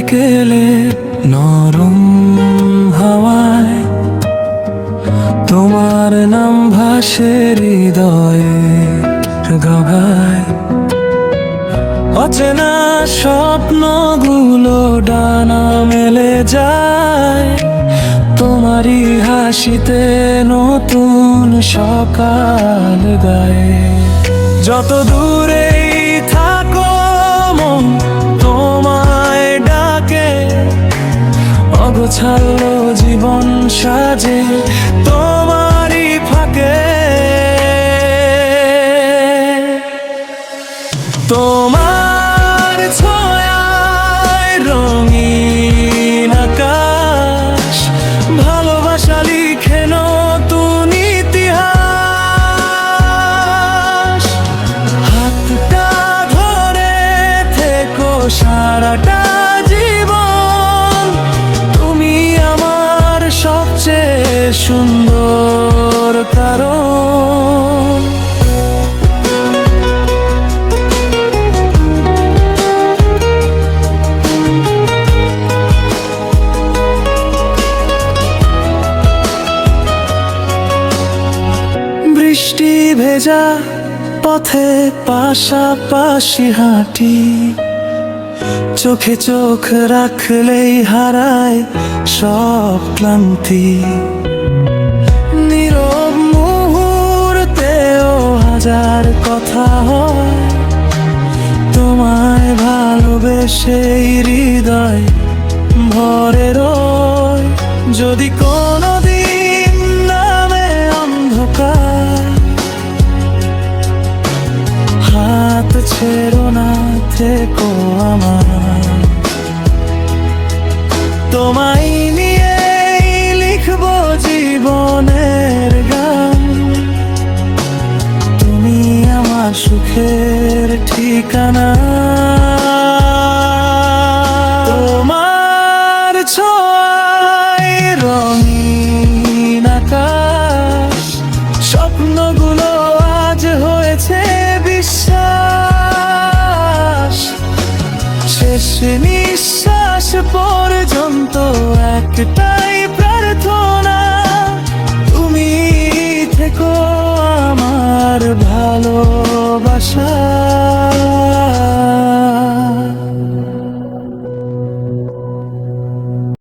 বিকেলে নরম হাওয়ায় তোমার নাম ভাসে হৃদয়ের গভীরে। অচেনা স্বপ্নগুলো ডানা মেলে যায় তোমারই হাসিতে, নতুন সকাল গায়ে। যত দূরেই থাকো মন তোমায় ডাকে, অগোছালো জীবন সাজে তোমারই ফাঁকে। তোমার ছোঁয়ায় রঙিন আকাশ, ভালোবাসা লিখে নতুন ইতিহাস। হাতটা ধরে থেকো সারাটা জীবন, তুমি আমার সবচেয়ে সুন্দর কারণ। বৃষ্টি ভেজা পথে পাশাপাশি হাঁটি, চোখে চোখ রাখলেই হারায় সব ক্লান্তি। নীরব মুহূর্তেও হাজার কথা হয়, তোমায় ভালোবেসে হৃদয় ভরে রয়। যদি কোনোদিন নামে অন্ধকার, হাত ছেড়ো না, থেকো আমার। তোমায় নিয়ে লিখবো জীবনের গান, তুমি আমার সুখের ঠিকানা। তোমার ছোঁয়ায় রঙিন আকাশ, স্বপ্নগুলো আজ হয়েছে বিশ্বাস। শেষ নিঃশ্বাস পর্যন্ত একটাই প্রার্থনা, তুমি থেকো আমার ভালোবাসা।